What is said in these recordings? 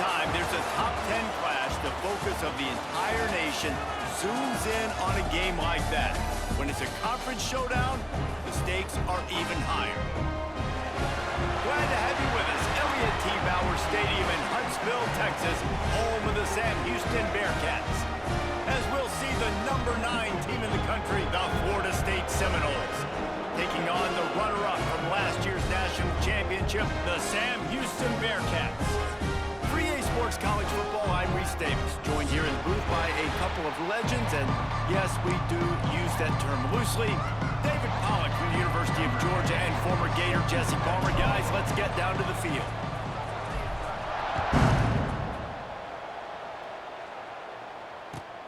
time there's a top 10 clash, the focus of the entire nation zooms in on a game like that. When it's a conference showdown, the stakes are even higher. Glad to have you with us. Elliott T. Bauer Stadium in Huntsville, Texas, home of the Sam Houston Bearcats. As we'll see the number 9 team in the country, the Florida State Seminoles, taking on the runner-up from last year's national championship, the Sam Houston Bearcats. Free A Sports College Football, I'm Reese Davis, joined here in the booth by a couple of legends, and yes, we do use that term loosely. David Pollack from the University of Georgia and former Gator Jesse Palmer. Guys, let's get down to the field.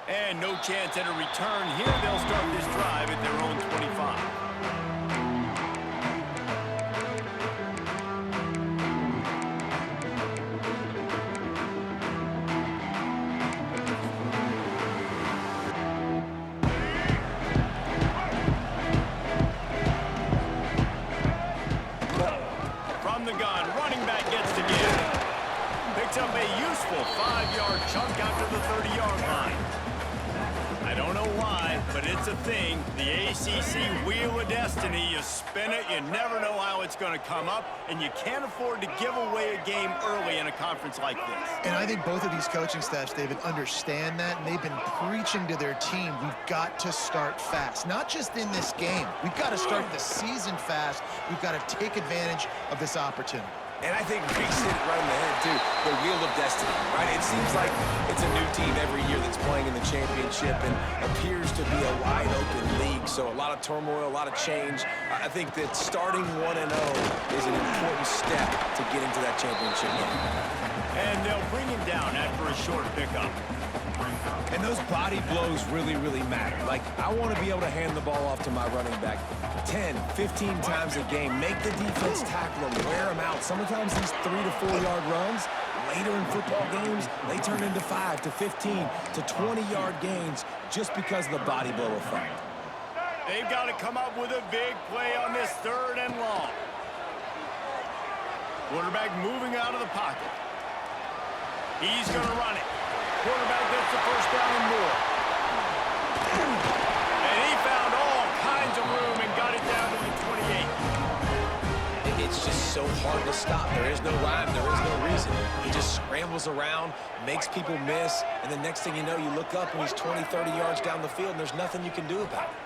And no chance at a return here. They'll start this drive at their own 25. From the gun, running back gets to give. Picks up a useful 5-yard chunk out to the 30-yard line. I don't know why, but it's a thing. The ACC Wheel of Destiny, you spin it, you never know how it's going to come up, and you can't afford to give away a game early in a conference like this. And I think both of these coaching staffs, David, understand that, and they've been preaching to their team, we've got to start fast. Not just in this game. We've got to start the season fast. We've got to take advantage of this opportunity. And I think Reese hit it right in the head, too. The Wheel of Destiny, right? It seems like it's a new team every year that's playing in the championship and appears to be a wide-open league. So a lot of turmoil, a lot of change. I think that starting 1-0 is an important step to get into that championship game. And they'll bring him down after a short pickup. And those body blows really, really matter. Like, I want to be able to hand the ball off to my running back 10, 15 times a game. Make the defense tackle them, wear them out. Sometimes these 3 to 4 yard runs, later in football games, they turn into 5 to 15 to 20-yard gains just because of the body blow effect. They've got to come up with a big play on this 3rd and long. Quarterback moving out of the pocket. He's going to run it. Quarterback gets the first down and more. And he found all kinds of room and got it down to the 28. It's just so hard to stop. There is no rhyme. There is no reason. He just scrambles around, makes people miss, and the next thing you know, you look up and he's 20, 30 yards down the field, and there's nothing you can do about it.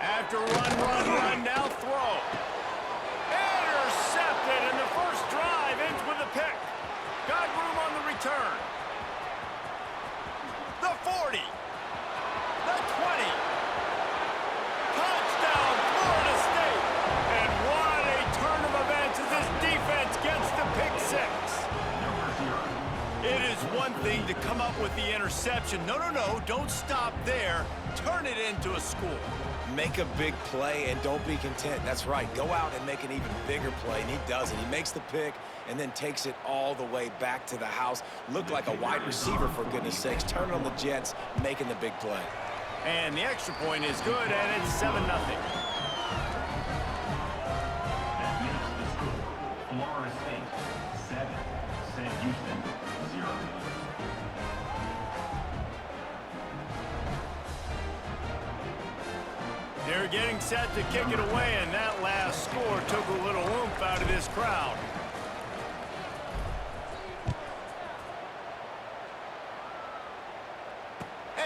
After run, now throw. Intercepted, and the first drive ends with a pick. Got room on the return. The 40. The 20. Touchdown, Florida State. And what a turn of events as this defense gets the pick 6. It is one thing to come up with the interception. No, don't stop there. Turn it into a score. Make a big play and don't be content. That's right. Go out and make an even bigger play, and he does it. He makes the pick and then takes it all the way back to the house. Look like a wide receiver, for goodness sakes. Turn it on the Jets, making the big play. And the extra point is good, and it's 7-0. Florida State 7, Sam Houston 0. They're getting set to kick it away, and that last score took a little oomph out of this crowd.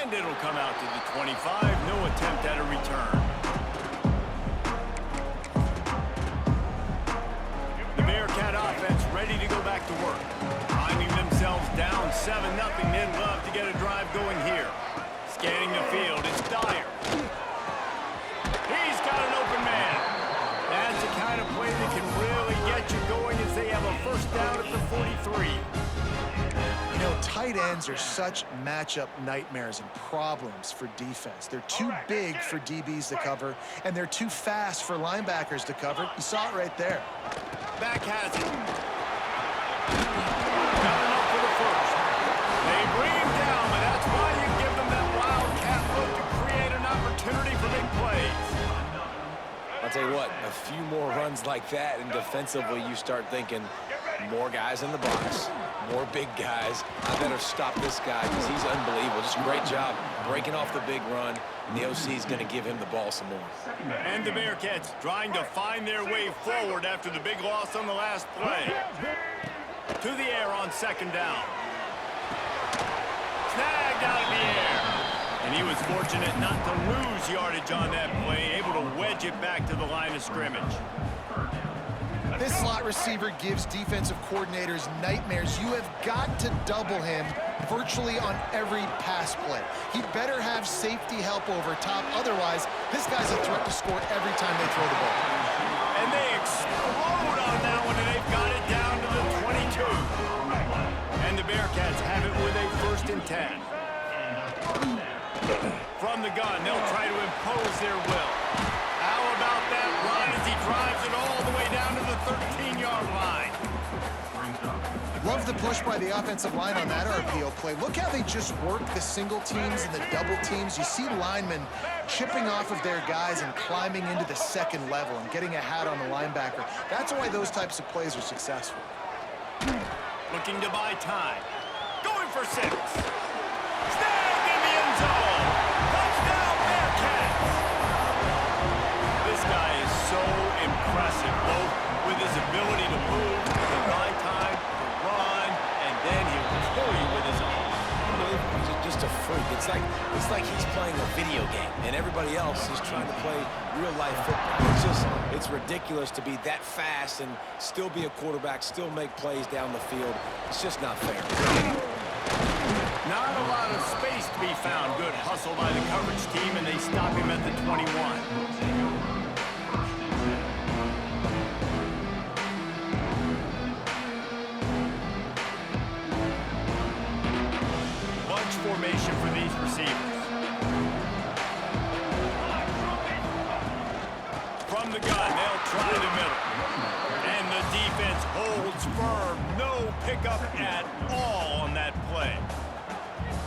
And it'll come out to the 25. No attempt at a return. The Bearcat offense ready to go back to work. Finding themselves down 7-0. They'd love to get a drive going here. Scanning the field, it's Dyer. He's got an open man. That's the kind of play that can really get you going as they have a first down at the 43. You know, tight ends are such matchup nightmares and problems for defense. They're too big for DBs to cover, and they're too fast for linebackers to cover. You saw it right there. Back has it. Not enough for the first. They bring him down, but that's why you give them that wildcat look to create an opportunity for big plays. I'll tell you what, a few more runs like that, and defensively you start thinking, More guys in the box, more big guys. I better stop this guy because he's unbelievable. Just a great job breaking off the big run, and the OC is going to give him the ball some more. And the Bearcats trying to find their way forward after the big loss on the last play. To the air on second down. Snagged out of the air. And he was fortunate not to lose yardage on that play, able to wedge it back to the line of scrimmage. This slot receiver gives defensive coordinators nightmares. You have got to double him virtually on every pass play. He better have safety help over top. Otherwise, this guy's a threat to score every time they throw the ball. And they explode on that one, and they've got it down to the 22. And the Bearcats have it with a 1st and 10. From the gun, they'll try to impose their will. How about that run as he drives it all the way down to the 13-yard line? Love the push by the offensive line on that RPO play. Look how they just work the single teams and the double teams. You see linemen chipping off of their guys and climbing into the second level and getting a hat on the linebacker. That's why those types of plays are successful. Looking to buy time. Going for 6. Snagged in the end zone. Touchdown, Bearcats. This guy is so impressive, both with his ability to move, to buy time, to run, and then he'll kill you with his arm. He's just a freak. It's like he's playing a video game, and everybody else is trying to play real-life football. It's ridiculous to be that fast and still be a quarterback, still make plays down the field. It's just not fair. Not a lot of space to be found. Good hustle by the coverage team, and they stop him at the 21. Formation for these receivers. From the gun, they'll try the middle. And the defense holds firm. No pickup at all on that play.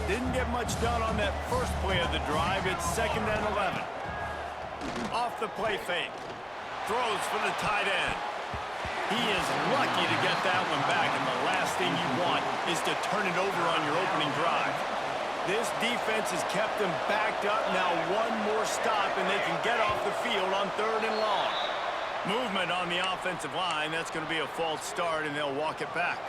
Didn't get much done on that first play of the drive. It's 2nd and 11. Off the play fake. Throws for the tight end. He is lucky to get that one back, and the last thing you want is to turn it over on your opening drive. This defense has kept them backed up. Now one more stop, and they can get off the field on 3rd and long. Movement on the offensive line. That's going to be a false start, and they'll walk it back.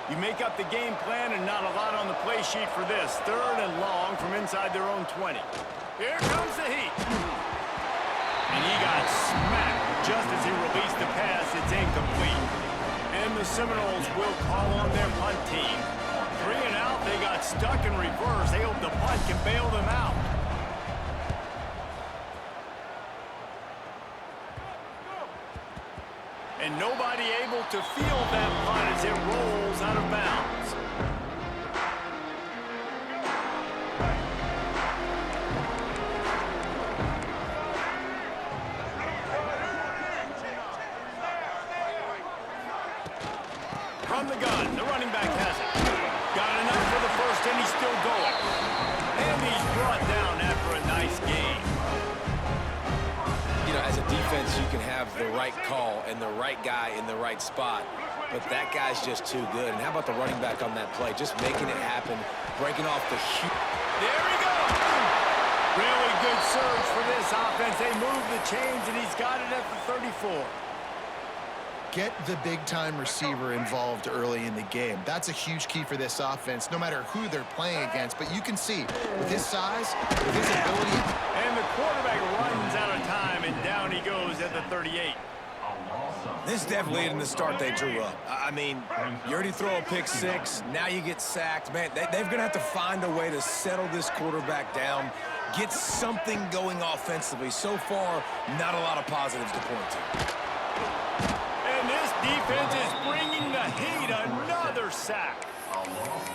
You make up the game plan, and not a lot on the play sheet for this. 3rd and long from inside their own 20. Here comes the heat. And he got smacked just as he released the pass. It's incomplete. And the Seminoles will call on their punt team. 3 and out, they got stuck in reverse. They hope the punt can bail them out. And nobody able to field that punt as it rolls out of bounds. From the gun, the running back has it. Got enough for the 1st, and he's still going. And he's brought down after a nice game. You know, as a defense, you can have the right call and the right guy in the right spot, but that guy's just too good. And how about the running back on that play? Just making it happen, breaking off the huge... There he goes! Really good surge for this offense. They move the chains, and he's got it at the 34. Get the big-time receiver involved early in the game. That's a huge key for this offense, no matter who they're playing against. But you can see, with his size, with his ability... And the quarterback runs out of time, and down he goes at the 38. This definitely isn't the start they drew up. I mean, you already throw a pick 6, now you get sacked. Man, they're going to have to find a way to settle this quarterback down, get something going offensively. So far, not a lot of positives to point to. Defense is bringing the heat. Another sack.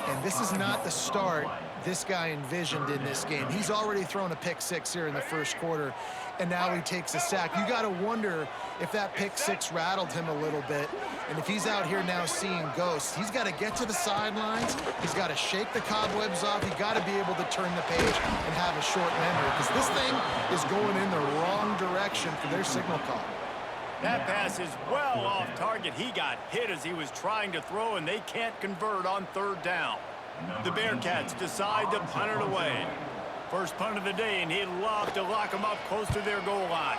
And this is not the start this guy envisioned in this game. He's already thrown a pick 6 here in the 1st quarter, and now he takes a sack. You got to wonder if that pick 6 rattled him a little bit, and if he's out here now seeing ghosts. He's got to get to the sidelines. He's got to shake the cobwebs off. He's got to be able to turn the page and have a short memory, because this thing is going in the wrong direction for their signal call. That pass is well off target. He got hit as he was trying to throw, and they can't convert on third down. The Bearcats decide to punt it away. First punt of the day, and he'd love to lock them up close to their goal line.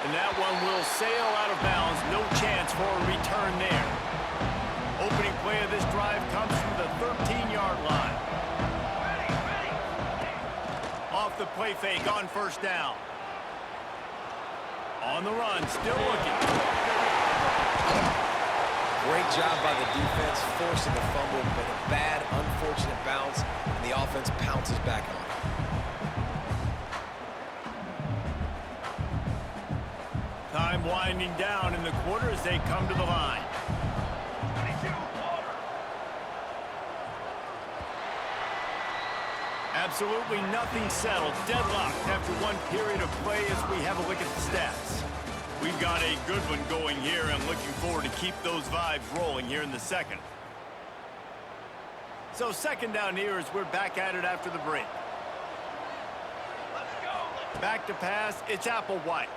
And that one will sail out of bounds. No chance for a return there. Opening play of this drive comes from the 13-yard line. Off the play fake on first down. On the run, still looking. Great job by the defense, forcing the fumble, but a bad, unfortunate bounce, and the offense pounces back on it. Time winding down in the quarter as they come to the line. Absolutely nothing settled. Deadlocked after one period of play as we have a look at the stats. We've got a good one going here and looking forward to keep those vibes rolling here in the second. So second down here as we're back at it after the break. Back to pass, it's Applewhite.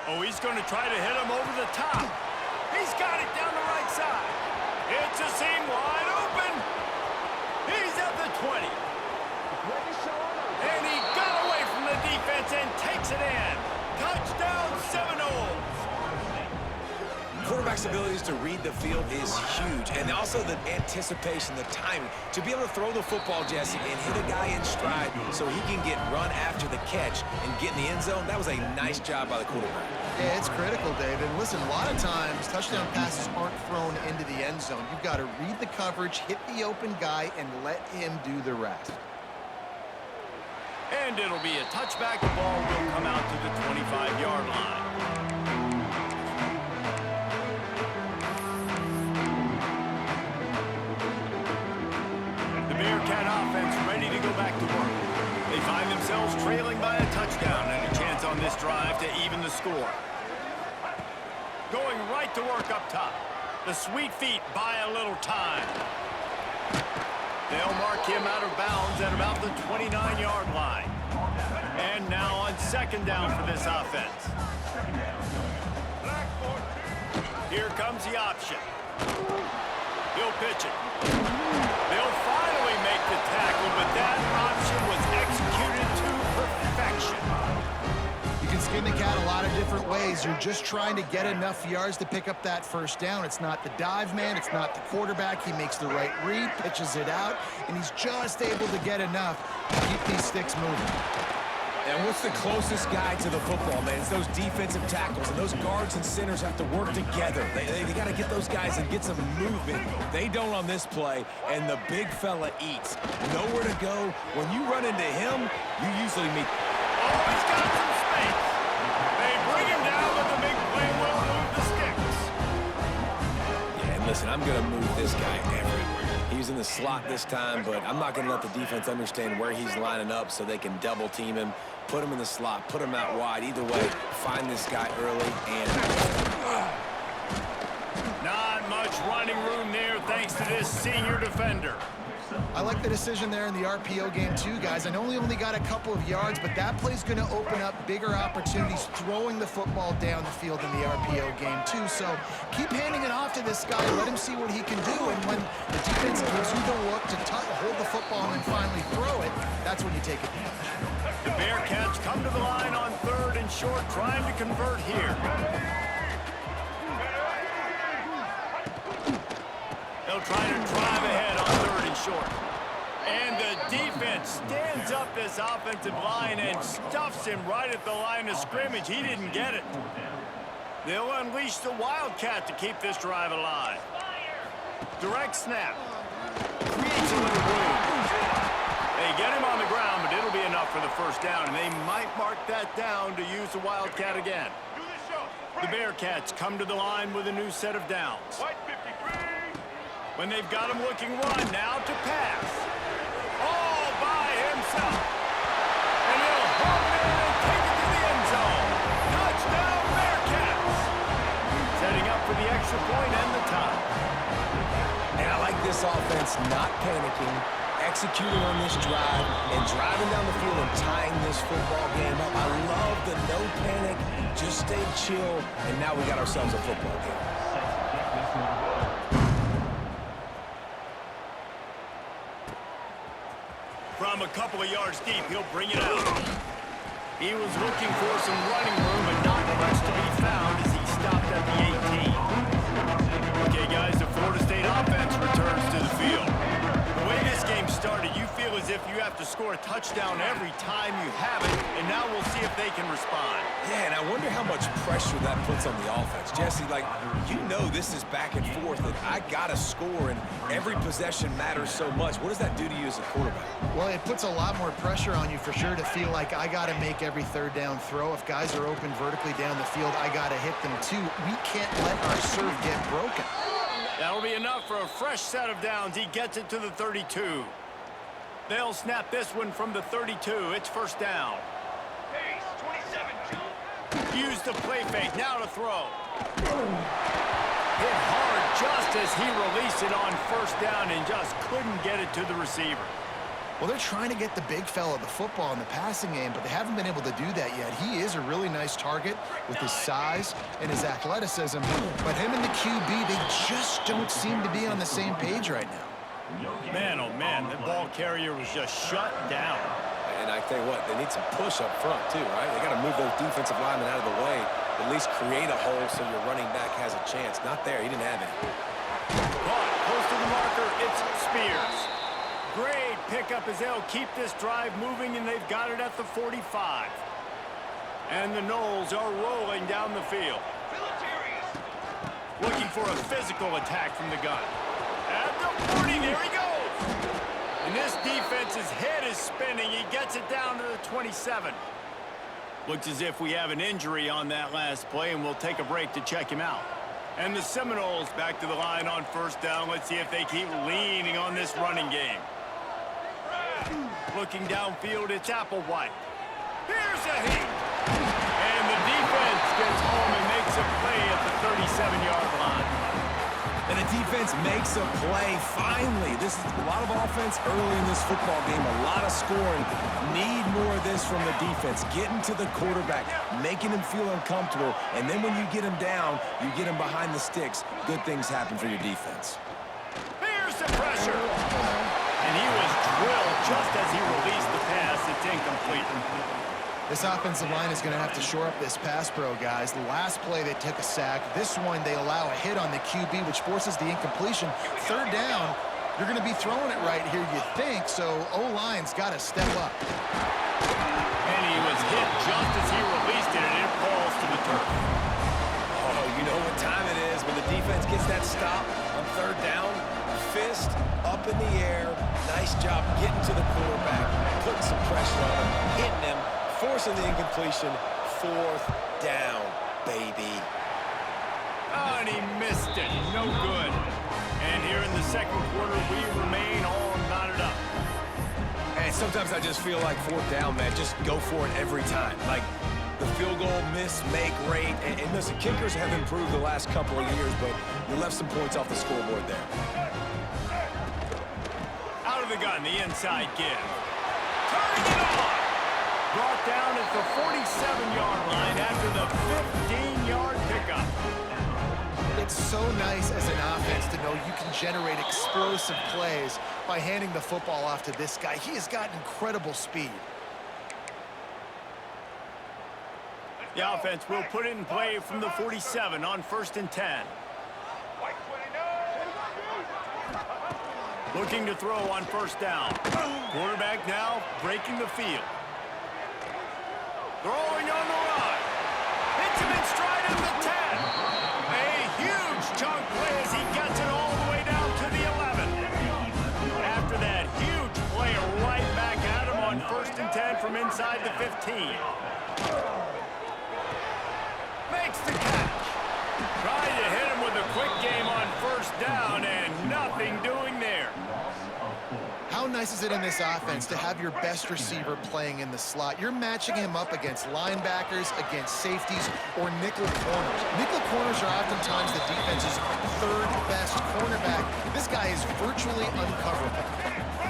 Oh, he's going to try to hit him over the top. He's got it down the right side. It's a seam wide open. He's at the 20. And he got away from the defense and takes it in. Touchdown, Seminoles. Quarterback's abilities to read the field is huge, and also the anticipation, the timing. To be able to throw the football, Jesse, and hit a guy in stride so he can get run after the catch and get in the end zone, that was a nice job by the quarterback. Yeah, it's critical, David. Listen, a lot of times touchdown passes aren't thrown into the end zone. You've got to read the coverage, hit the open guy, and let him do the rest. And it'll be a touchback. The ball will come out to the 25-yard line. The Bearcat offense ready to go back to work. They find themselves trailing by a touchdown and a chance on this drive to even the score. Going right to work up top. The Sweet Feet buy a little time. They'll mark him out of bounds at about the 29-yard line. And now on second down for this offense. Here comes the option. He'll pitch it. They'll finally make the tackle, but that option was executed to perfection. You can skin the cat a lot of different ways. You're just trying to get enough yards to pick up that first down. It's not the dive man. It's not the quarterback. He makes the right read, pitches it out, and he's just able to get enough to keep these sticks moving. And what's the closest guy to the football, man? It's those defensive tackles, and those guards and centers have to work together. They got to get those guys and get some movement. They don't on this play, and the big fella eats. Nowhere to go. When you run into him, you usually meet. Oh, he's got some space. They bring him down, but the big play will move the sticks. Yeah, and listen, I'm going to move this guy everywhere. He's in the slot this time, but I'm not going to let the defense understand where he's lining up so they can double team him, put him in the slot, put him out wide. Either way, find this guy early and... Not much running room there thanks to this senior defender. I like the decision there in the RPO game too, guys. I know he only got a couple of yards, but that play's going to open up bigger opportunities throwing the football down the field in the RPO game too. So keep handing it off to this guy. Let him see what he can do. And when the defense gives you the look to hold the football and then finally throw it, that's when you take advantage. The Bearcats come to the line on third and short, trying to convert here. They'll try to drive ahead on third and short. And the defense stands up this offensive line and stuffs him right at the line of scrimmage. He didn't get it. They'll unleash the Wildcat to keep this drive alive. Direct snap. Creates a little room. They get him on the ground, but it'll be enough for the first down, and they might mark that down to use the Wildcat again. The Bearcats come to the line with a new set of downs. When they've got him looking one, now to pass. All by himself. And he'll hold it in and take it to the end zone. Touchdown, Bearcats. Setting up for the extra point and the tie. And I like this offense not panicking, executing on this drive and driving down the field and tying this football game up. I love the no panic, just stay chill, and now we got ourselves a football game. From a couple of yards deep, he'll bring it out. He was looking for some running room, but not much to be found as he stopped at the 18. Okay, guys, the Florida State offense returns to the field. The way this game started, you feel as if you have to score a touchdown every time you have it, and now we'll see if they can respond. Yeah, and I wonder how much pressure that puts on the offense. Jesse, like, you know this is back and forth, and I got to score, and every possession matters so much. What does that do to you as a quarterback? Well, it puts a lot more pressure on you for sure to feel like I got to make every third down throw. If guys are open vertically down the field, I got to hit them too. We can't let our serve get broken. That'll be enough for a fresh set of downs. He gets it to the 32. They'll snap this one from the 32. It's first down. Use the play fake. Now to throw. Hit hard just as he released it on first down and just couldn't get it to the receiver. Well, they're trying to get the big fella the football in the passing game, but they haven't been able to do that yet. He is a really nice target with his size and his athleticism, but him and the QB, they just don't seem to be on the same page right now. Man, oh man, that ball carrier was just shut down. And I tell you what, they need some push up front too, right? They got to move those defensive linemen out of the way, at least create a hole so your running back has a chance. Not there, he didn't have it. Caught, close to the marker, it's Spears. Great pickup as they'll keep this drive moving, and they've got it at the 45. And the Knowles are rolling down the field. Looking for a physical attack from the gun. At the 40, there he goes. And this defense's head is spinning. He gets it down to the 27. Looks as if we have an injury on that last play, and we'll take a break to check him out. And the Seminoles back to the line on first down. Let's see if they keep leaning on this running game. Looking downfield, it's Applewhite. Here's a hit. And the defense gets home and makes a play at the 37-yard line. And the defense makes a play, finally. This is a lot of offense early in this football game, a lot of scoring. Need more of this from the defense. Getting to the quarterback, making him feel uncomfortable, and then when you get him down, you get him behind the sticks. Good things happen for your defense. Here's the pressure. And he was drilled just as he released the pass. It's incomplete. This offensive line is going to have to shore up this pass pro, guys. The last play, they took a sack. This one, they allow a hit on the QB, which forces the incompletion. Third down, you're going to be throwing it right here, you think, so O-line's got to step up. And he was hit just as he released it, and it falls to the turf. Oh, you know what time it is when the defense gets that stop on third down. Fist up in the air. Nice job getting to the quarterback, putting some pressure on him, hitting him, forcing the incompletion. Fourth down, baby. Oh, and he missed it. No good. And here in the second quarter, we remain all knotted up. And sometimes I just feel like fourth down, man, just go for it every time. Like the field goal miss, make rate. And listen, kickers have improved the last couple of years, but you left some points off the scoreboard there. Out of the gun, the inside give. Turning it on. Brought down at the 47-yard line after the 15-yard pickup. It's so nice as an offense to know you can generate explosive plays by handing the football off to this guy. He has got incredible speed. The offense will put it in play from the 47 on 1st and 10. Looking to throw on first down. Quarterback now breaking the field. Throwing on the run. Hits him in stride at the 10. A huge chunk play as he gets it all the way down to the 11. After that huge play, right back at him on 1st and 10 from inside the 15. Makes the catch. Trying to hit him with a quick game on first down and nothing doing there. How nice is it in this offense to have your best receiver playing in the slot? You're matching him up against linebackers, against safeties, or nickel corners. Nickel corners are oftentimes the defense's third best cornerback. This guy is virtually uncoverable.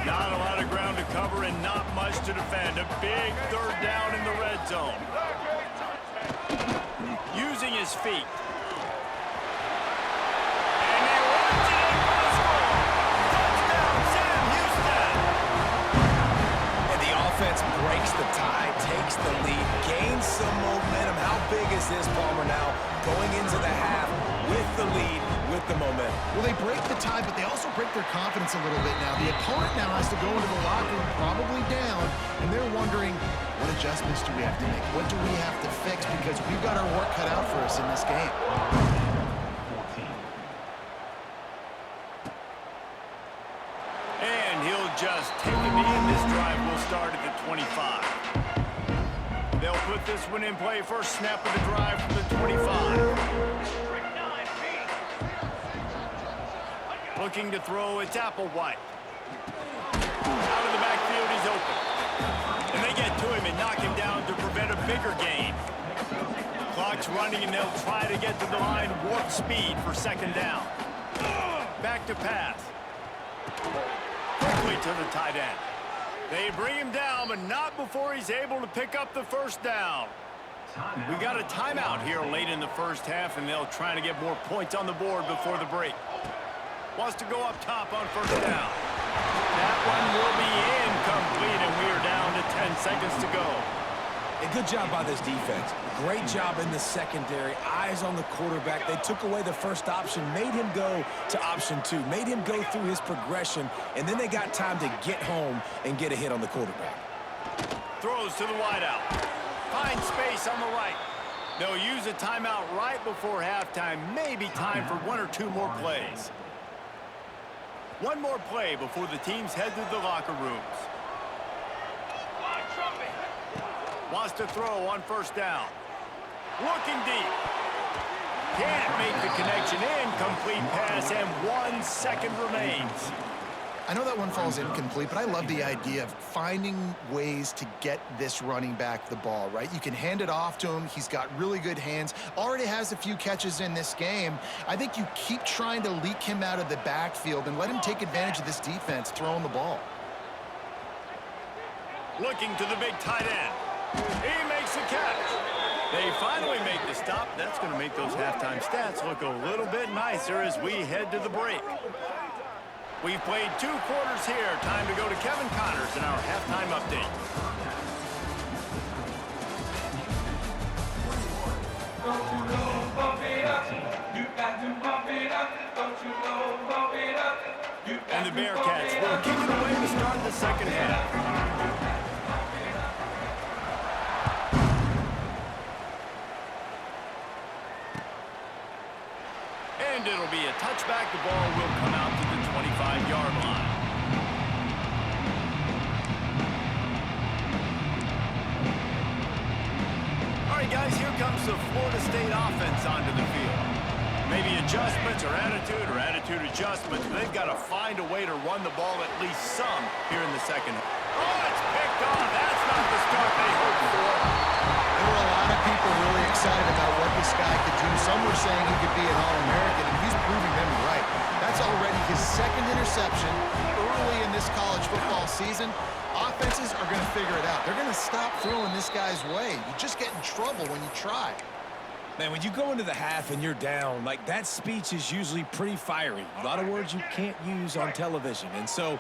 Not a lot of cover and not much to defend. A big third down in the red zone. Using his feet. And he runs it in for the score. Touchdown, Sam Houston. And the offense breaks the tie, takes the lead, gains some momentum. How big is this, Palmer, now going into the half with the lead, with the momentum? Well, they break the tie, but they also break their confidence a little bit now. The opponent now has to go into the locker room probably down, and they're wondering, what adjustments do we have to make? What do we have to fix? Because we've got our work cut out for us in this game. 14. And he'll just take a knee, and this drive will start at the 25. They'll put this one in play. First snap of the drive from the 25. Looking to throw, it's Applewhite. Out of the backfield, he's open. And they get to him and knock him down to prevent a bigger gain. Clock's running, and they'll try to get to the line, warp speed for second down. Back to pass. Quickly to the tight end. They bring him down, but not before he's able to pick up the first down. We got a timeout here late in the first half, and they'll try to get more points on the board before the break. Wants to go up top on first down. That one will be incomplete, and we are down to 10 seconds to go. A good job by this defense. Great job in the secondary. Eyes on the quarterback. They took away the first option, made him go to option 2, made him go through his progression, and then they got time to get home and get a hit on the quarterback. Throws to the wideout. Finds space on the right. They'll use a timeout right before halftime. Maybe time for 1 or 2 more plays. One more play before the teams head to the locker rooms. Wants to throw on first down. Looking deep. Can't make the connection. Incomplete pass, and 1 second remains. I know that one falls incomplete, but I love the idea of finding ways to get this running back the ball, right? You can hand it off to him. He's got really good hands. Already has a few catches in this game. I think you keep trying to leak him out of the backfield and let him take advantage of this defense throwing the ball. Looking to the big tight end. He makes the catch. They finally make the stop. That's going to make those halftime stats look a little bit nicer as we head to the break. We've played 2 quarters here. Time to go to Kevin Connors in our halftime update. Don't you know, bump it up. You got to bump it up. Don't you know, bump it up. And the Bearcats will kick it away to start the second half. And it'll be a touchback. The ball will come out to the 25-yard line. All right, guys, here comes the Florida State offense onto the field. Maybe adjustments or attitude adjustments. They've got to find a way to run the ball at least some here in the second. Oh, it's picked off. That's not the start they hoped for. There were a lot of people really excited about what this guy could do. Some were saying he could be an All-American, and he's proving them right. That's already his 2nd interception early in this college football season. Offenses are going to figure it out. They're going to stop throwing this guy's way. You just get in trouble when you try. Man, when you go into the half and you're down, like, that speech is usually pretty fiery. A lot of words you can't use on television. And so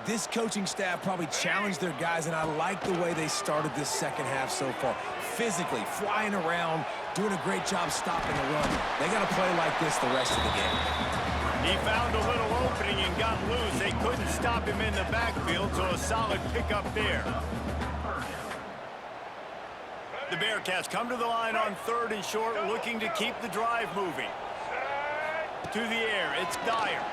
this coaching staff probably challenged their guys, and I like the way they started this second half so far. Physically, flying around, doing a great job stopping the run. They got to play like this the rest of the game. He found a little opening and got loose. They couldn't stop him in the backfield, so a solid pickup there. The Bearcats come to the line on 3rd and short, looking to keep the drive moving. To the air, it's Dyer.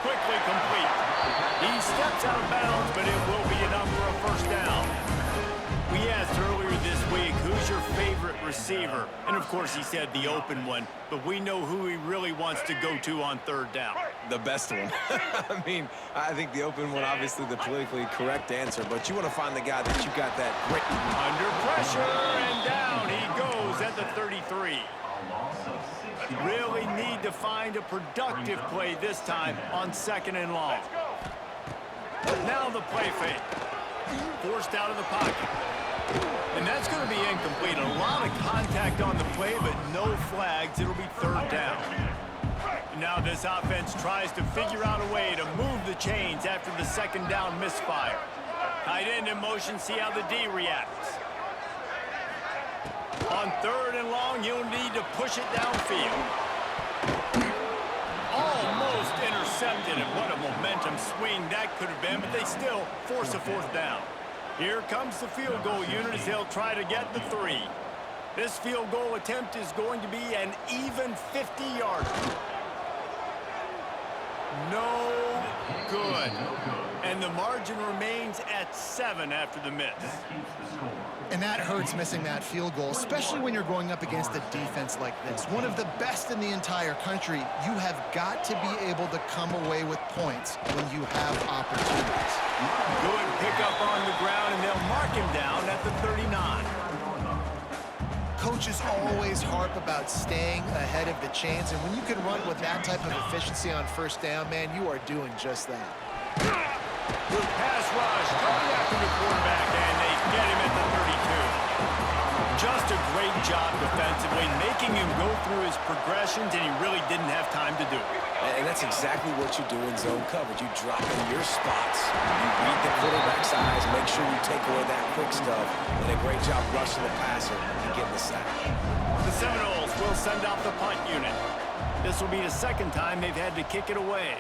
Quickly complete. He steps out of bounds, but it will be enough for a first down. We asked earlier this week, who's your favorite receiver? And of course he said the open one, but we know who he really wants to go to on 3rd down. The best one. I mean, I think the open one, obviously the politically correct answer, but you want to find the guy that you got that grit. Under pressure, and down he goes at the 33. Really need to find a productive play this time on 2nd and long. Now the play fake. Forced out of the pocket. And that's going to be incomplete. A lot of contact on the play, but no flags. It'll be third down. Now this offense tries to figure out a way to move the chains after the second down misfire. Tight end in motion, see how the D reacts. On third and long, you'll need to push it downfield. Almost intercepted, and what a momentum swing that could have been, but they still force a fourth down. Here comes the field goal unit as they'll try to get the 3. This field goal attempt is going to be an even 50-yarder. No good. And the margin remains at 7 after the miss. And that hurts, missing that field goal, especially when you're going up against a defense like this. One of the best in the entire country. You have got to be able to come away with points when you have opportunities. Good pickup on the ground, and they'll mark him down at the 39. Coaches always harp about staying ahead of the chains, and when you can run with that type of efficiency on first down, man, you are doing just that. Pass rush, going after the quarterback, and they get him at the 32. Just a great job defensively, making him go through his progressions, and he really didn't have time to do it. And that's exactly what you do in zone coverage. You drop in your spots, you read the quarterback's eyes, make sure you take away that quick stuff, and a great job rushing the passer and getting the sack. The Seminoles will send out the punt unit. This will be the second time they've had to kick it away.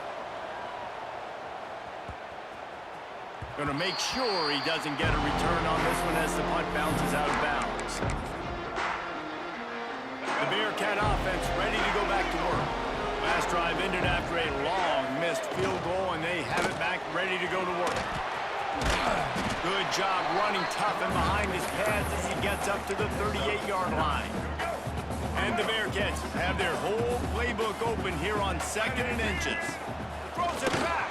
Going to make sure he doesn't get a return on this one as the punt bounces out of bounds. The Bearcat offense ready to go back to work. Last drive ended after a long missed field goal, and they have it back ready to go to work. Good job running tough and behind his pads as he gets up to the 38-yard line. And the Bearcats have their whole playbook open here on 2nd and inches. Throws it back.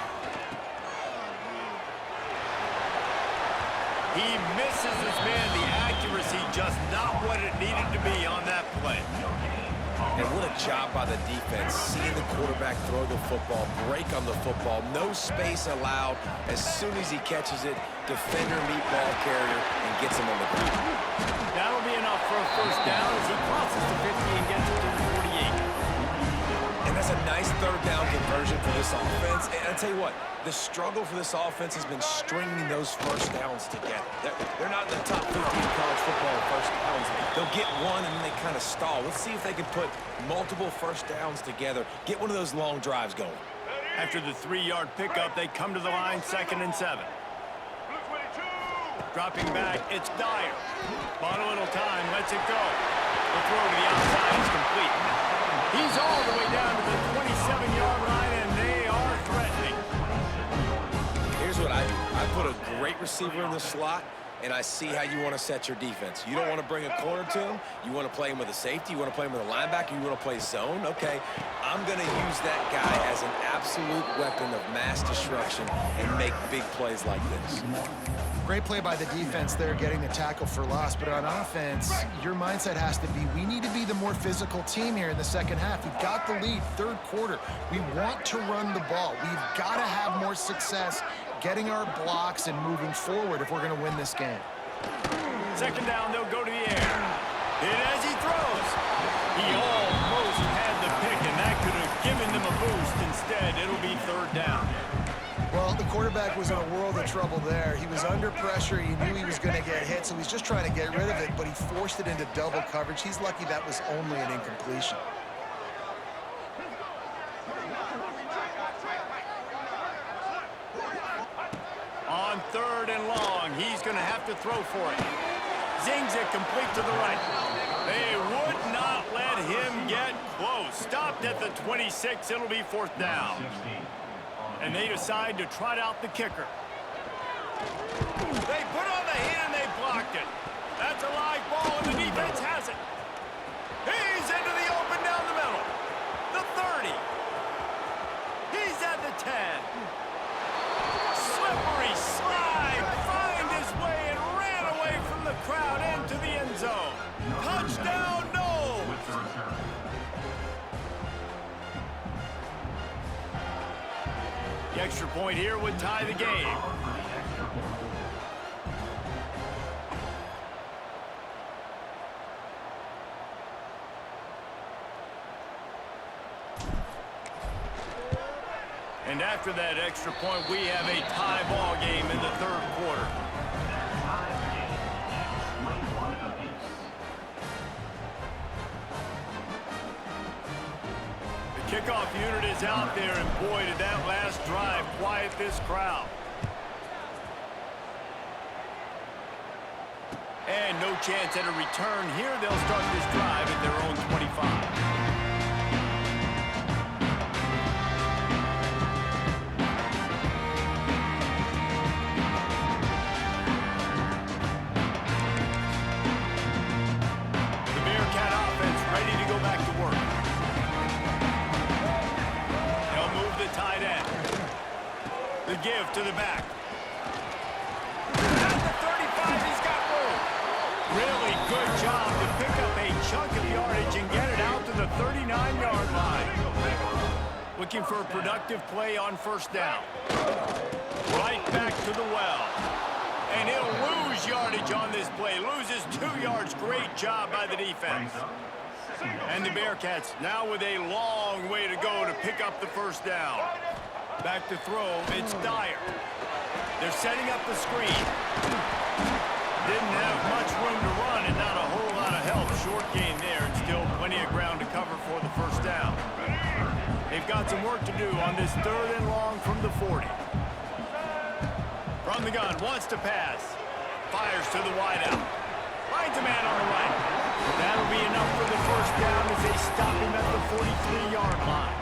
He misses his man. The accuracy just not what it needed to be on that play. And what a job by the defense, seeing the quarterback throw the football, break on the football, no space allowed. As soon as he catches it, defender meet ball carrier and gets him on the ground. That'll be enough for a first down as he crosses the 50 and gets it to the 48. And that's a nice third down conversion for this offense. And I'll tell you what, the struggle for this offense has been stringing those first downs together. They're not in the top 50 in college football first downs. They'll get one and then they kind of stall. Let's see if they can put multiple first downs together, get one of those long drives going. After the 3-yard pickup, they come to the line, 2nd and 7. Dropping back, it's Dyer. Bought a little time, lets it go. The throw to the outside is complete. He's all the way down to the 27-yard line, and they are threatening. Here's what I do. I put a great receiver in the slot, and I see how you want to set your defense. You don't want to bring a corner to him. You want to play him with a safety. You want to play him with a linebacker. You want to play zone. Okay, I'm going to use that guy as an absolute weapon of mass destruction and make big plays like this. Great play by the defense there, getting the tackle for loss. But on offense, your mindset has to be, we need to be the more physical team here in the second half. We've got the lead, third quarter. We want to run the ball. We've got to have more success getting our blocks and moving forward if we're going to win this game. Second down, they'll go to the air. And as he throws, he almost had the pick, and that could have given them a boost. Instead, it'll be third down. Well, the quarterback was in a world of trouble there. He was under pressure. He knew he was going to get hit, so he's just trying to get rid of it, but he forced it into double coverage. He's lucky that was only an incompletion. On third and long, he's going to have to throw for it. Zings it complete to the right. They would not let him get close. Stopped at the 26. It'll be fourth down. And they decide to trot out the kicker. They put on the hit and they blocked it. That's a live ball and the defense has it. He's into the open down the middle. The 30. He's at the 10. Slippery slide, find his way and ran away from the crowd into the end zone. Touchdown, Noles! The extra point here would tie the game. And after that extra point, we have a tie ball game in the third quarter. The kickoff unit is out there, and boy, did that last drive quiet this crowd. And no chance at a return here. They'll start this drive at their own 25. Give to the back. At the 35, he's got room. Really good job to pick up a chunk of yardage and get it out to the 39-yard line. Looking for a productive play on first down. Right back to the well. And he'll lose yardage on this play. Loses 2 yards. Great job by the defense. And the Bearcats now with a long way to go to pick up the first down. Back to throw, it's Dyer. They're setting up the screen. Didn't have much room to run and not a whole lot of help. Short gain there and still plenty of ground to cover for the first down. They've got some work to do on this 3rd and long from the 40. From the gun, wants to pass. Fires to the wideout. Finds a man on the right. That'll be enough for the first down as they stop him at the 43-yard line.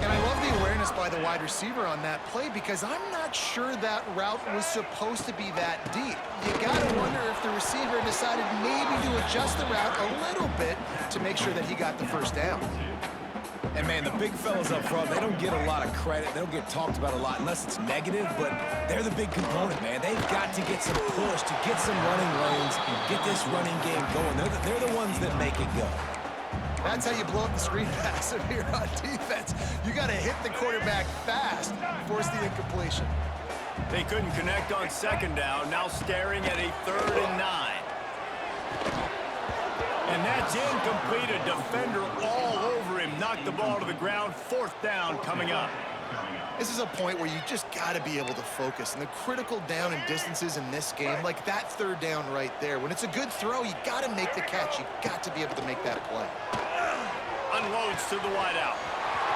And I love the awareness by the wide receiver on that play because I'm not sure that route was supposed to be that deep. You got to wonder if the receiver decided maybe to adjust the route a little bit to make sure that he got the first down. And, man, the big fellas up front, they don't get a lot of credit. They don't get talked about a lot unless it's negative, but they're the big component, man. They've got to get some push, to get some running lanes, get this running game going. They're the ones that make it go. That's how you blow up the screen pass if you're on defense. You got to hit the quarterback fast, force the incompletion. They couldn't connect on second down, now staring at a 3rd and 9. And that's incomplete. A defender all over him. Knocked the ball to the ground. 4th down coming up. This is a point where you just got to be able to focus. And the critical down and distances in this game, like that 3rd down right there, when it's a good throw, you got to make the catch. You got to be able to make that play. Unloads to the wideout.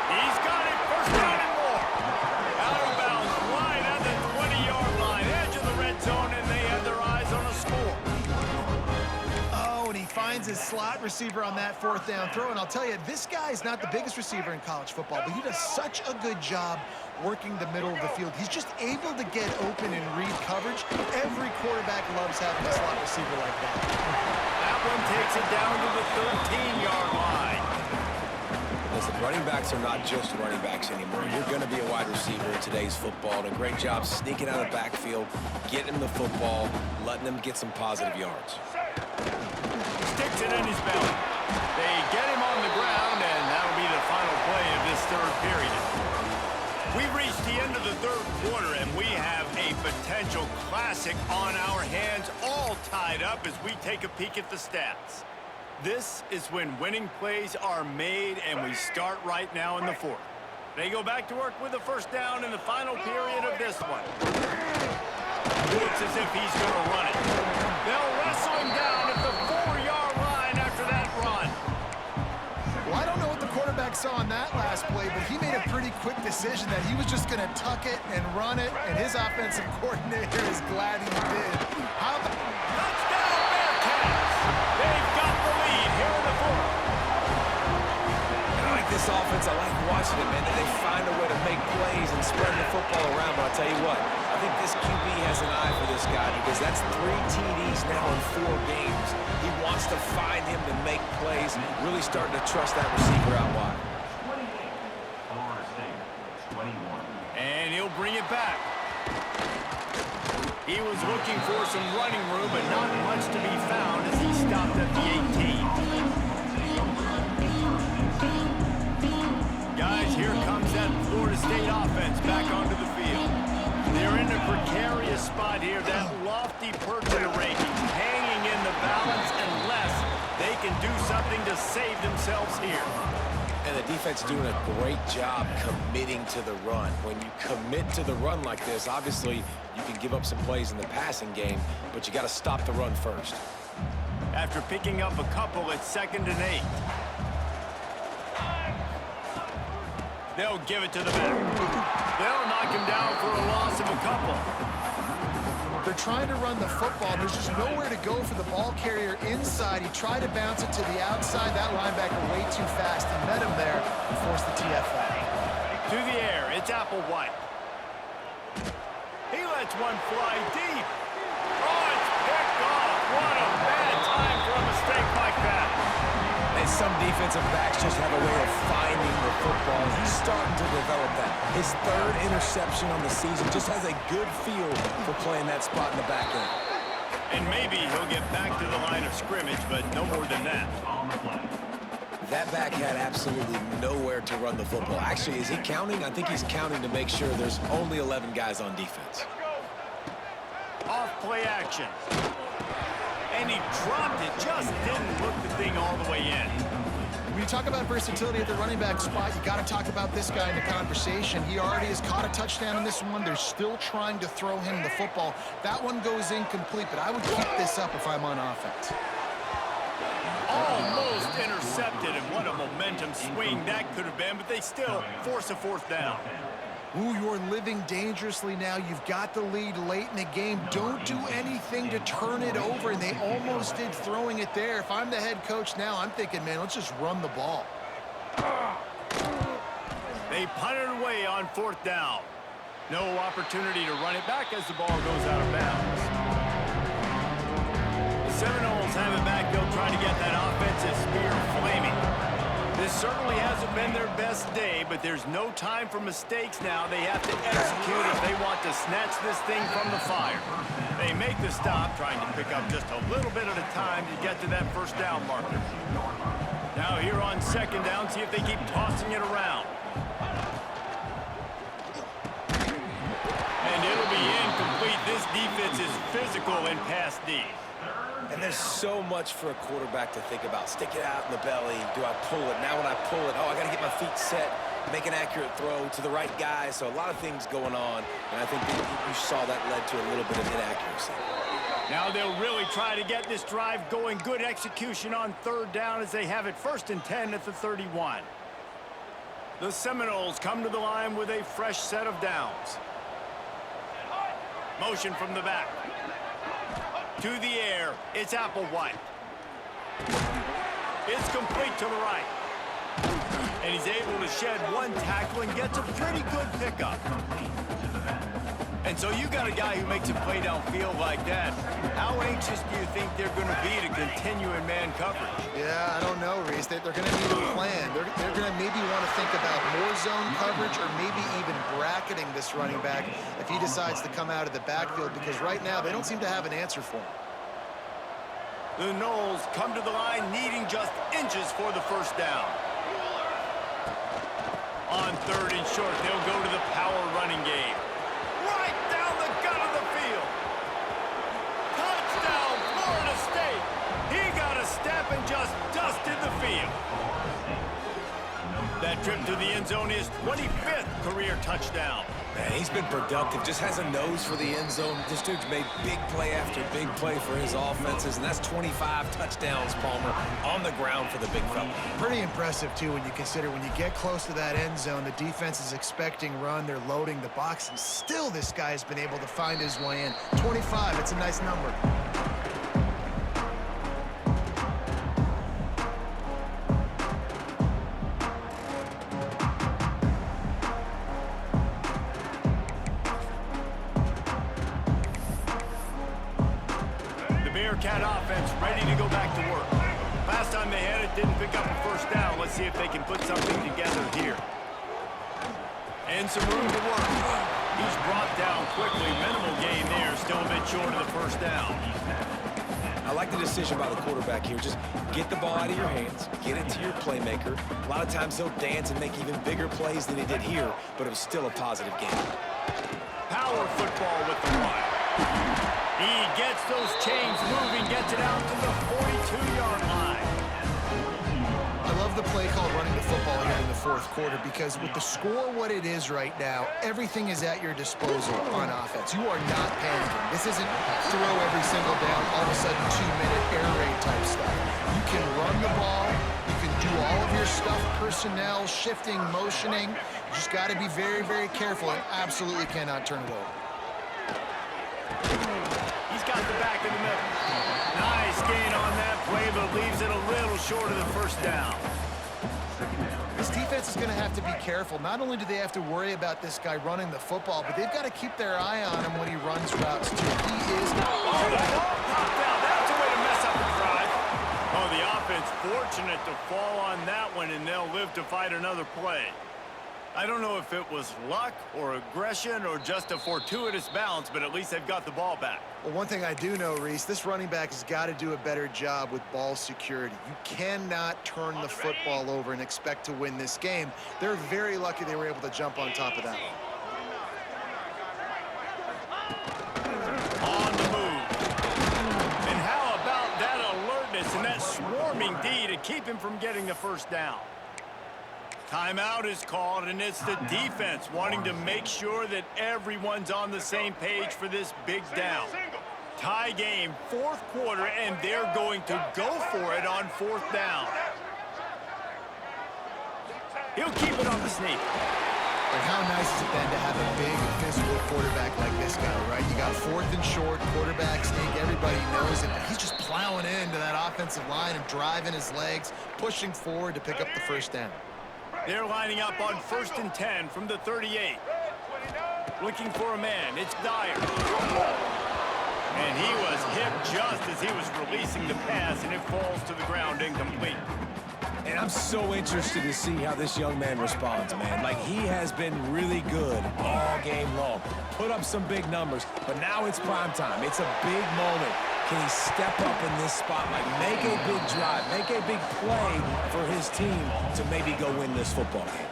He's got it. First down and more. Out of bounds, right at the 20-yard line. Edge of the red zone, and they have their eyes on a score. Oh, and he finds his slot receiver on that 4th down throw. And I'll tell you, this guy's not the biggest receiver in college football, but he does such a good job working the middle of the field. He's just able to get open and read coverage. Every quarterback loves having a slot receiver like that. That one takes it down to the 13-yard line. Listen, running backs are not just running backs anymore. You're going to be a wide receiver in today's football. And a great job sneaking out of the backfield, getting him the football, letting him get some positive yards. Sticks it in his belly. They get him on the ground, and that'll be the final play of this 3rd period. We've reached the end of the 3rd quarter, and we have a potential classic on our hands, all tied up as we take a peek at the stats. This is when winning plays are made, and we start right now in the 4th. They go back to work with the first down in the final period of this one. Looks as if he's going to run it. They'll wrestle him down at the 4-yard line after that run. Well, I don't know what the quarterback saw on that last play, but he made a pretty quick decision that he was just going to tuck it and run it, and his offensive coordinator is glad he did. How about... Touchdown, Bearcats! They've got the lead here in the 4th. I like this offense. I like watching it, man. They find a way to make plays and spread the football around, but I'll tell you what, I think this QB has an eye for this guy because that's 3 TDs now in 4 games. He wants to find him to make plays, really starting to trust that receiver out wide. 28, Florida State, 21. And he'll bring it back. He was looking for some running room, but not much to be found as he stopped at the 18. Guys, here comes that Florida the state offense back onto the field. They're in a precarious spot here, that lofty perch in the rankings, hanging in the balance unless they can do something to save themselves here. And the defense doing a great job committing to the run. When you commit to the run like this, obviously you can give up some plays in the passing game, but you got to stop the run first. After picking up a couple, it's 2nd and 8. They'll give it to the back. They'll knock him down for a loss of a couple. They're trying to run the football. There's just nowhere to go for the ball carrier inside. He tried to bounce it to the outside. That linebacker way too fast. He met him there and forced the TFL. To the air, it's Applewhite. He lets one fly deep. Oh, it's picked off. What a bad time for a mistake like that. And some defensive backs just have a way of finding the football. He's starting to develop that. His 3rd interception on the season, just has a good feel for playing that spot in the back end. And maybe he'll get back to the line of scrimmage, but no more than that. That back had absolutely nowhere to run the football. Actually, is he counting? I think he's counting to make sure there's only 11 guys on defense. Off play action. And he dropped it, just didn't look the thing all the way in. When you talk about versatility at the running back spot, you got to talk about this guy in the conversation. He already has caught a touchdown in this one. They're still trying to throw him the football. That one goes incomplete, but I would keep this up if I'm on offense. Almost intercepted, and what a momentum swing that could have been, but they still force a 4th down. Ooh, you're living dangerously now. You've got the lead late in the game. Don't do anything to turn it over, and they almost did throwing it there. If I'm the head coach now, I'm thinking, man, let's just run the ball. They punt it away on 4th down. No opportunity to run it back as the ball goes out of bounds. The Seminoles have it back. They'll try to get that offensive spear flaming. This certainly hasn't been their best day, but there's no time for mistakes now. They have to execute if they want to snatch this thing from the fire. They make the stop, trying to pick up just a little bit at a time to get to that 1st down marker. Now here on 2nd down, see if they keep tossing it around. And it'll be incomplete. This defense is physical in pass D. And there's so much for a quarterback to think about. Stick it out in the belly. Do I pull it? Now when I pull it, oh, I got to get my feet set, make an accurate throw to the right guy. So a lot of things going on, and I think that you saw that led to a little bit of inaccuracy. Now they'll really try to get this drive going. Good execution on 3rd down as they have it 1st and 10 at the 31. The Seminoles come to the line with a fresh set of downs. Motion from the back. To the air, it's Applewhite. It's complete to the right. And he's able to shed one tackle and gets a pretty good pickup. And so you got a guy who makes a play downfield like that. How anxious do you think they're going to be to continue in man coverage? Yeah, I don't know, Reese. They're going to need a plan. They're going to maybe want to think about more zone coverage or maybe even bracketing this running back if he decides to come out of the backfield, because right now they don't seem to have an answer for him. The Noles come to the line needing just inches for the 1st down. On 3rd and short, they'll go to the power running game. Right down the gut of the field. Touchdown, Florida State. He got a step and just dusted the field. That trip to the end zone is 25th career touchdown. Man, he's been productive, just has a nose for the end zone. This dude's made big play after big play for his offenses, and that's 25 touchdowns, Palmer, on the ground for the big fella. Pretty impressive, too, when you consider when you get close to that end zone, the defense is expecting run, they're loading the box, and still this guy has been able to find his way in. 25, it's a nice number. Bearcat offense ready to go back to work. Last time they had it, didn't pick up a 1st down. Let's see if they can put something together here. And some room to work. He's brought down quickly. Minimal gain there. Still a bit short of the 1st down. I like the decision by the quarterback here. Just get the ball out of your hands, get it to your playmaker. A lot of times he'll dance and make even bigger plays than he did here, but it was still a positive game. Power football with the run. He gets those chains moving, gets it out to the 42-yard line. I love the play call running the football here in the fourth quarter because with the score what it is right now, everything is at your disposal on offense. You are not panicking. This isn't throw every single down, all of a sudden 2-minute air raid type stuff. You can run the ball. You can do all of your stuff, personnel, shifting, motioning. You just got to be very, very careful and absolutely cannot turn it over. He's got the back in the middle. Nice gain on that play, but leaves it a little short of the first down. This defense is going to have to be careful. Not only do they have to worry about this guy running the football, but they've got to keep their eye on him when he runs routes, too. He is... Oh, the ball popped out. That's a way to mess up the drive. Oh, the offense fortunate to fall on that one, and they'll live to fight another play. I don't know if it was luck or aggression or just a fortuitous bounce, but at least they've got the ball back. Well, one thing I do know, Reese, this running back has got to do a better job with ball security. You cannot turn the football over and expect to win this game. They're very lucky they were able to jump on top of that one. On the move. And how about that alertness and that swarming D to keep him from getting the first down? Timeout is called, and it's the defense wanting to make sure that everyone's on the same page for this big down. Tie game, fourth quarter, and they're going to go for it on fourth down. He'll keep it on the sneak. And how nice is it then to have a big physical quarterback like this guy, right? You got fourth and short, quarterback sneak, everybody knows it, but he's just plowing into that offensive line and driving his legs, pushing forward to pick up the first down. They're lining up on 1st and 10 from the 38. Looking for a man. It's Dyer. And he was hit just as he was releasing the pass, and it falls to the ground incomplete. And I'm so interested to see how this young man responds, man. Like, he has been really good all game long. Put up some big numbers, but now it's prime time. It's a big moment. Can he step up in this spotlight, make a big drive, make a big play for his team to maybe go win this football game?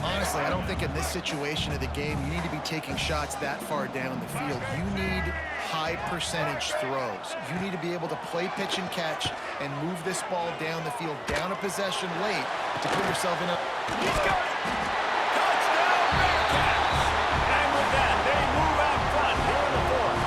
Honestly, I don't think in this situation of the game you need to be taking shots that far down the field. You need high percentage throws. You need to be able to play pitch and catch and move this ball down the field, down a possession late to put yourself in a... He's got it! Touchdown, Bearcats! And with that, they move out front here in the fourth.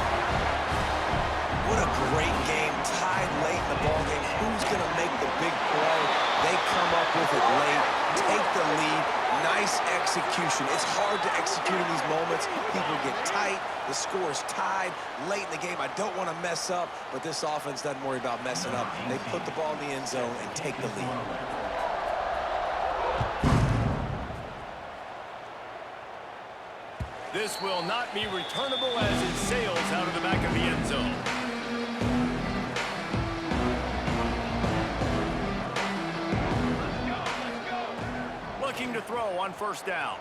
What a great game, tied late in the ball game. Who's going to make the big play? They come up with it late, take the lead. Nice execution. It's hard to execute in these moments. People get tight. The score's tied late in the game. I don't want to mess up, but this offense doesn't worry about messing up. They put the ball in the end zone and take the lead. This will not be returnable as it sails out of the back of the end zone. Looking to throw on first down.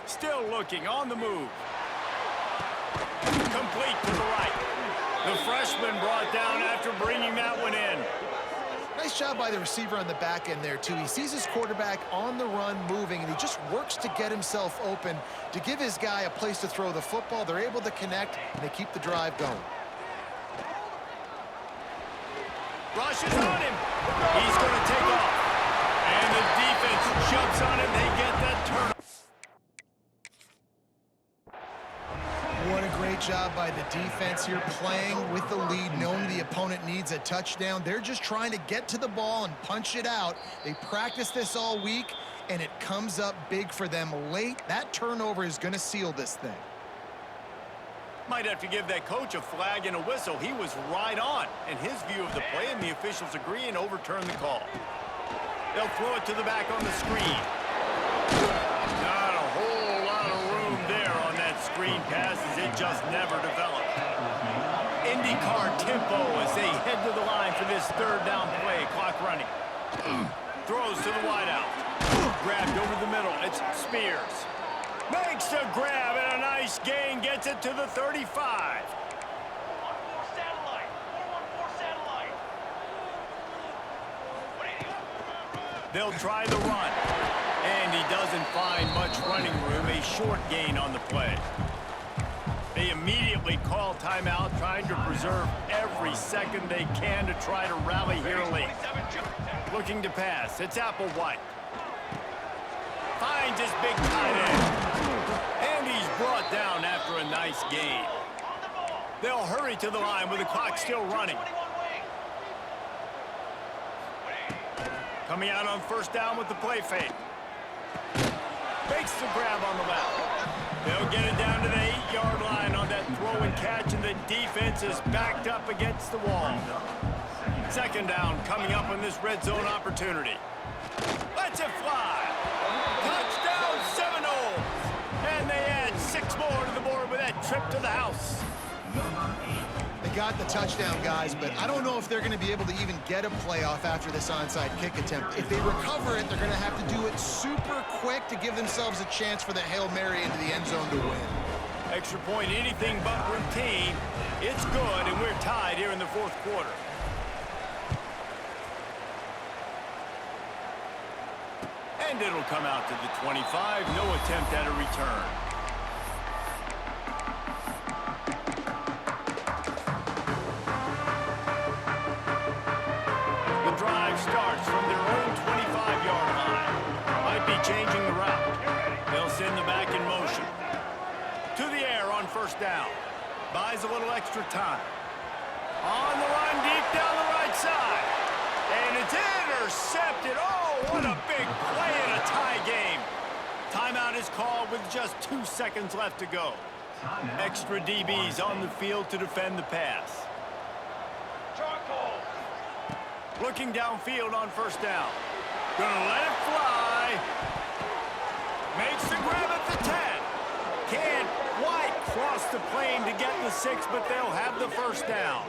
Still looking on the move. Complete to the right. The freshman brought down after bringing that one in. Nice job by the receiver on the back end there, too. He sees his quarterback on the run moving, and he just works to get himself open to give his guy a place to throw the football. They're able to connect, and they keep the drive going. Rushes on him. He's going to take off. And the defense jumps on him. They get that turn. What a great job by the defense here, playing with the lead, knowing the opponent needs a touchdown. They're just trying to get to the ball and punch it out. They practiced this all week, and it comes up big for them late. That turnover is going to seal this thing. Might have to give that coach a flag and a whistle. He was right on in his view of the play, and the officials agree and overturn the call. They'll throw it to the back on the screen. Not a whole lot of room there on that screen pass as it just never developed. IndyCar tempo as they head to the line for this third down play. Clock running. Throws to the wideout. Grabbed over the middle. It's Spears. Makes the grab and a nice gain. Gets it to the 35. They'll try the run. And he doesn't find much running room, a short gain on the play. They immediately call timeout, trying to preserve every second they can to try to rally here late. Looking to pass, it's Applewhite. Finds his big tight end. And he's brought down after a nice gain. They'll hurry to the line with the clock still running. Coming out on first down with the play fake. Fakes the grab on the left. They'll get it down to the 8-yard line on that throw and catch, and the defense is backed up against the wall. Second down coming up on this red zone opportunity. Let's it fly. Touchdown Seminoles. And they add 6 more to the board with that trip to the house. They got the touchdown, guys, but I don't know if they're going to be able to even get a playoff after this onside kick attempt. If they recover it, they're going to have to do it super quick to give themselves a chance for the Hail Mary into the end zone to win. Extra point, anything but routine. It's good, and we're tied here in the fourth quarter. And it'll come out to the 25. No attempt at a return. The drive starts from their own 25-yard line. Might be changing the route. They'll send the back in motion. To the air on first down. Buys a little extra time. On the run deep down the right side. And it's intercepted. Oh, what a big play in a tie game. Timeout is called with just 2 seconds left to go. Extra DBs on the field to defend the pass. Looking downfield on first down. Gonna let it fly. Makes the grab at the 10. Can't quite cross the plane to get the 6, but they'll have the first down.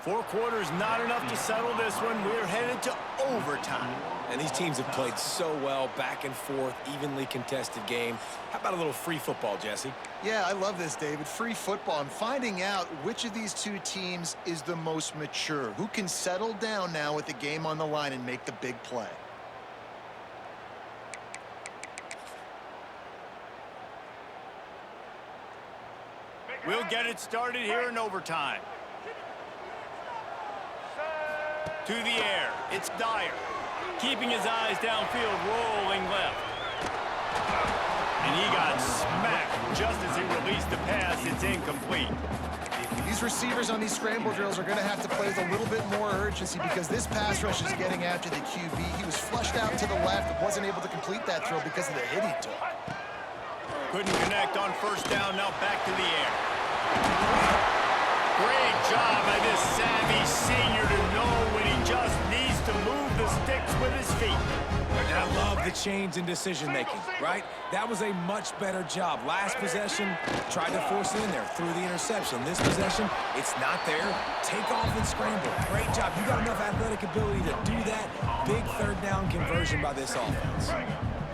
4 quarters not enough to settle this one. We're headed to overtime. And these teams have played so well, back and forth, evenly contested game. How about a little free football, Jesse? Yeah, I love this, David. Free football. I'm finding out which of these two teams is the most mature, who can settle down now with the game on the line and make the big play. We'll get it started here in overtime. To the air, it's Dyer. Keeping his eyes downfield, rolling left. And he got smacked just as he released the pass. It's incomplete. These receivers on these scramble drills are going to have to play with a little bit more urgency because this pass rush is getting after the QB. He was flushed out to the left and wasn't able to complete that throw because of the hit he took. Couldn't connect on first down, now back to the air. Great job by this savvy senior to know when he just needs to move the sticks with his feet. And I love the change in decision-making, right? That was a much better job. Last possession, tried to force it in there, threw the interception. This possession, it's not there. Take off and scramble. Great job. You got enough athletic ability to do that. Big third down conversion by this offense.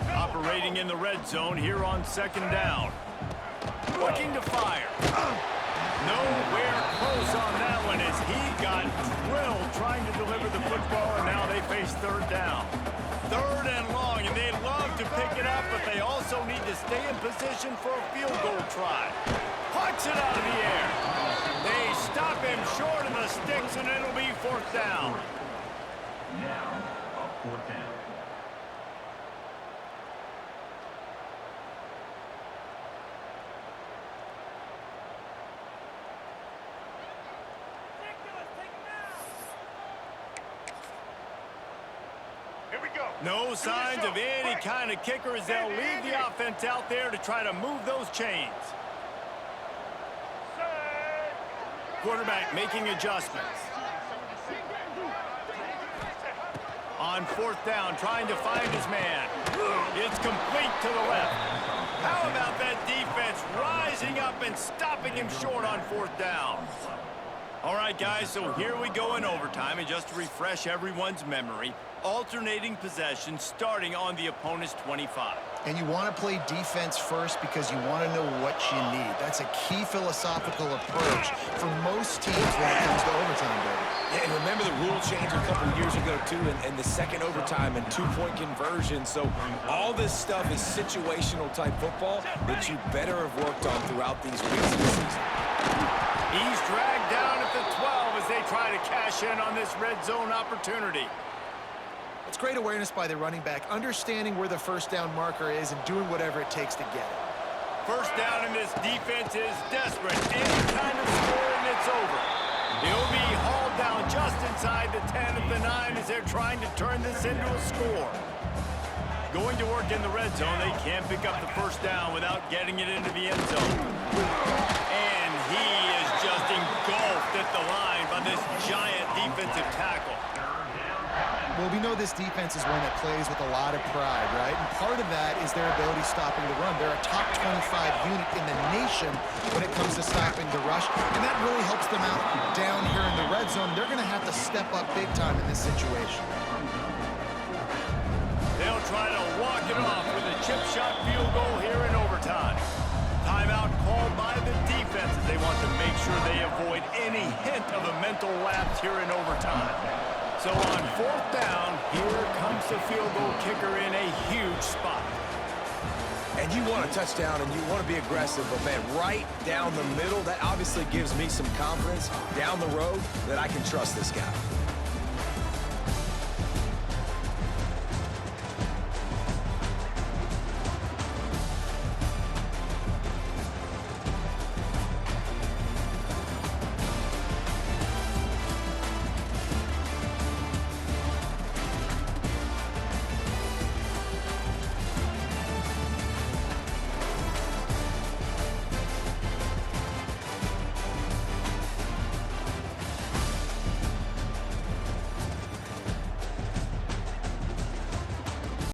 Operating in the red zone here on second down. Looking to fire. Nowhere close on that one as he got drilled trying to deliver the football, and now they face third down. Third and long, and they'd love to pick it up, but they also need to stay in position for a field goal try. Puts it out of the air. They stop him short of the sticks, and it'll be fourth down. Now, a fourth down. No signs of any kind of kicker as they'll leave the offense out there to try to move those chains. Quarterback making adjustments. On fourth down, trying to find his man. It's complete to the left. How about that defense rising up and stopping him short on fourth down? All right, guys, so here we go in overtime, and just to refresh everyone's memory, alternating possession starting on the opponent's 25. And you want to play defense first because you want to know what you need. That's a key philosophical approach for most teams when it comes to overtime, David. Yeah, and remember the rule change a couple of years ago, too, and the second overtime and two-point conversion. So all this stuff is situational-type football that you better have worked on throughout these weeks of the season. He's dragged down at the 12 as they try to cash in on this red zone opportunity. It's great awareness by the running back, understanding where the first down marker is and doing whatever it takes to get it. First down, and this defense is desperate. Any kind of score, and it's over. He'll be hauled down just inside the 10 of the 9 as they're trying to turn this into a score. Going to work in the red zone, they can't pick up the first down without getting it into the end zone. And he is just engulfed at the line by this giant defensive tackle. Well, we know this defense is one that plays with a lot of pride, right? And part of that is their ability stopping the run. They're a top 25 unit in the nation when it comes to stopping the rush, and that really helps them out down here in the red zone. They're going to have to step up big time in this situation. They'll try to walk it off with a chip shot field goal here in overtime. Timeout called by the defense as they want to make sure they avoid any hint of a mental lapse here in overtime. So on fourth down, here comes the field goal kicker in a huge spot. And you want a touchdown and you want to be aggressive, but man, right down the middle, that obviously gives me some confidence down the road that I can trust this guy.